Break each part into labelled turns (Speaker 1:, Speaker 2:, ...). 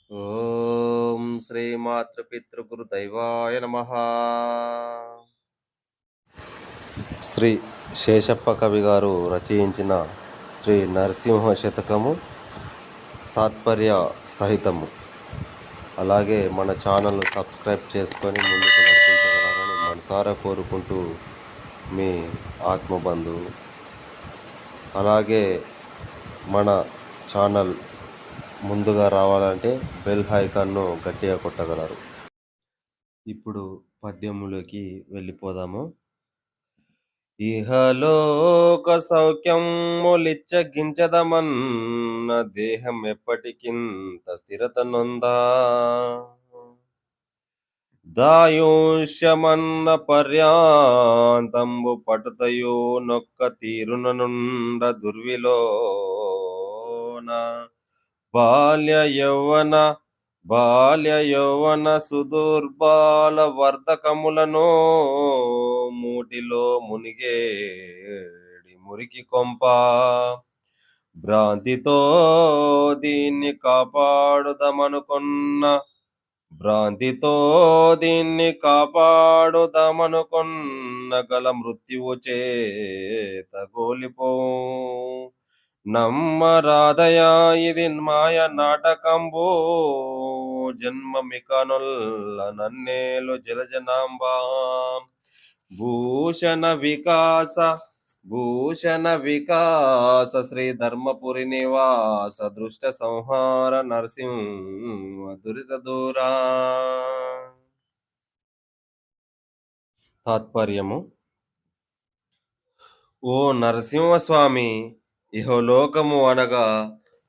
Speaker 1: ఓం శ్రీ మాతృపితృగురు దైవాయ నమః. శ్రీ శేషప్ప కవి గారు రచయించిన శ్రీ నరసింహ శతకము తాత్పర్య సహితము. అలాగే మన ఛానల్ సబ్స్క్రైబ్ చేసుకొని ముందుకు నడిపించగలరని మనసారా కోరుకుంటూ మీ ఆత్మబంధువు. అలాగే మన ఛానల్ ముందుగా రావాలంటే బెల్ ఐకాన్ను గట్టిగా కొట్టగలరు. ఇప్పుడు పద్యములోకి వెళ్ళిపోదాము. ఇహలోక సౌఖ్యములిచ్చగించదమన్న దేహం ఎప్పటికింత స్థిరత నొందా, దాయుష్యమన్న పర్యాంతంబు పటుతయో నొక్క తీరున నుండ దుర్విలోన బాల్య యౌవన సుదుర్బాల వర్ధకములను మూటిలో మునిగేడి మురికి కొంప భ్రాంతితో దీన్ని కాపాడుదామనుకున్న గల మృత్యువు చేత గోలిపో నమ్మరాధయా ఇది మాయ నాటకంబో జన్మమికనొల్ల నన్నేలు జలజనాంబా భూషణ వికాస శ్రీ ధర్మపురి నివాస దృష్ట సంహార నరసింహ దురిత దూరా. తాత్పర్యము: ఓ నరసింహస్వామి, ఇహలోకము అనగా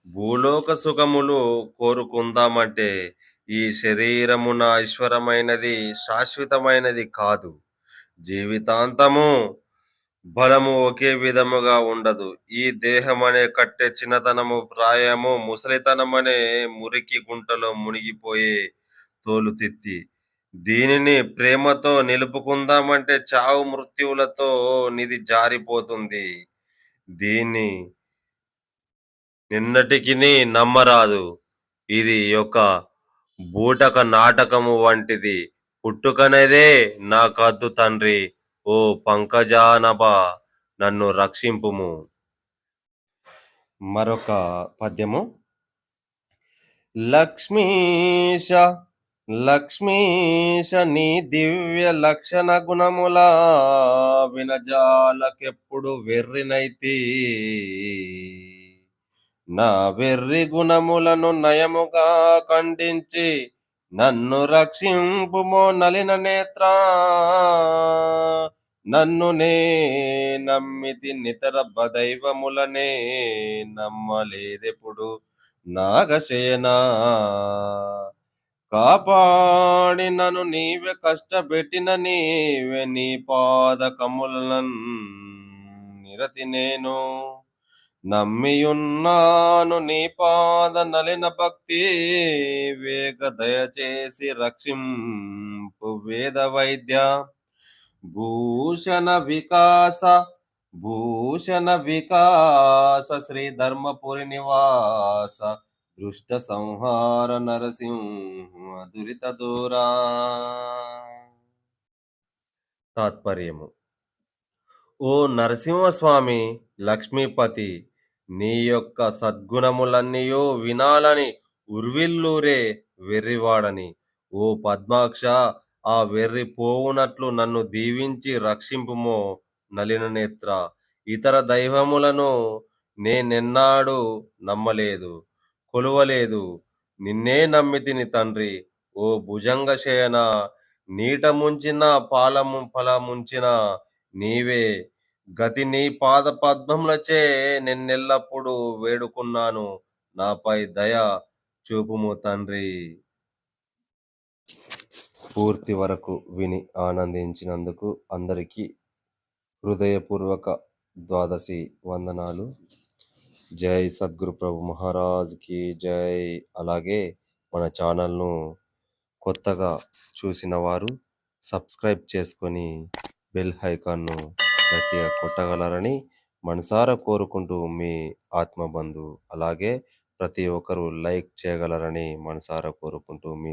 Speaker 1: భూలోక సుఖములు కోరుకుందామంటే ఈ శరీరమున ఐశ్వరమైనది శాశ్వతమైనది కాదు. జీవితాంతము బలము ఒకే విధముగా ఉండదు. ఈ దేహమనే కట్టె చిన్నతనము, ప్రాయము, ముసలితనమనే మురికి గుంటలో మునిగిపోయే తోలుతిత్తి. దీనిని ప్రేమతో నిలుపుకుందామంటే చావు మృత్యువులతో నిధి జారిపోతుంది. దీన్ని నిన్నటికిని నమ్మరాదు. ఇది ఒక బూటక నాటకము వంటిది. పుట్టుకనేదే నా కద్దు తండ్రి. ఓ పంకజానభ, నన్ను రక్షింపుము. మరొక పద్యము. లక్ష్మీశ నీ దివ్య లక్షణ గుణముల వినజాలకెప్పుడు వెర్రినైతి. నా వెర్రి గుణములను నయముగా ఖండించి నన్ను రక్షింపుమో నలిన నేత్ర. నన్ను నే నమ్మితి నితర దైవములనే నమ్మలేదెప్పుడు నాగశయనా. కాపాడి నన్ను నీవే, కష్టపెట్టిన నీవే, నీ పాదకములన్ నిరతి నేను నమ్మియున్నాను. నీ పాద నలిన భక్తి వేగ దయచేసి రక్షింపు వేద వైద్య. భూషణ వికాస శ్రీ ధర్మపురి నివాస దృష్ట సంహార నరసింహ దురిత దూరా. తాత్పర్యము: ఓ నరసింహస్వామి, లక్ష్మీపతి, నీ యొక్క సద్గుణములన్నీయో వినాలని ఉర్విల్లూరే వెర్రివాడని. ఓ పద్మాక్ష, ఆ వెర్రి పోవునట్లు నన్ను దీవించి రక్షింపుమో నలిన నేత్ర. ఇతర దైవములను నేనెన్నాడు నమ్మలేదు, కొలువలేదు. నిన్నే నమ్మితిని తండ్రి. ఓ భుజంగ శయన, నీట ముంచిన ఫలముంచిన నీవే గతి. నీ పాద పద్మములచే నిన్నెల్లప్పుడూ వేడుకున్నాను. నాపై దయ చూపుము తండ్రి. పూర్తి వరకు విని ఆనందించినందుకు అందరికీ హృదయపూర్వక ద్వాదశి వందనాలు. జై సద్గురు ప్రభు మహారాజ్కి జై. అలాగే మన ఛానల్ను కొత్తగా చూసిన వారు సబ్స్క్రైబ్ చేసుకొని బెల్ ఐకాన్ను గట్టిగా కొట్టగలరని మనసారా కోరుకుంటూ మీ ఆత్మబంధు. అలాగే ప్రతి ఒక్కరూ లైక్ చేయగలరని మనసారా కోరుకుంటూ మీ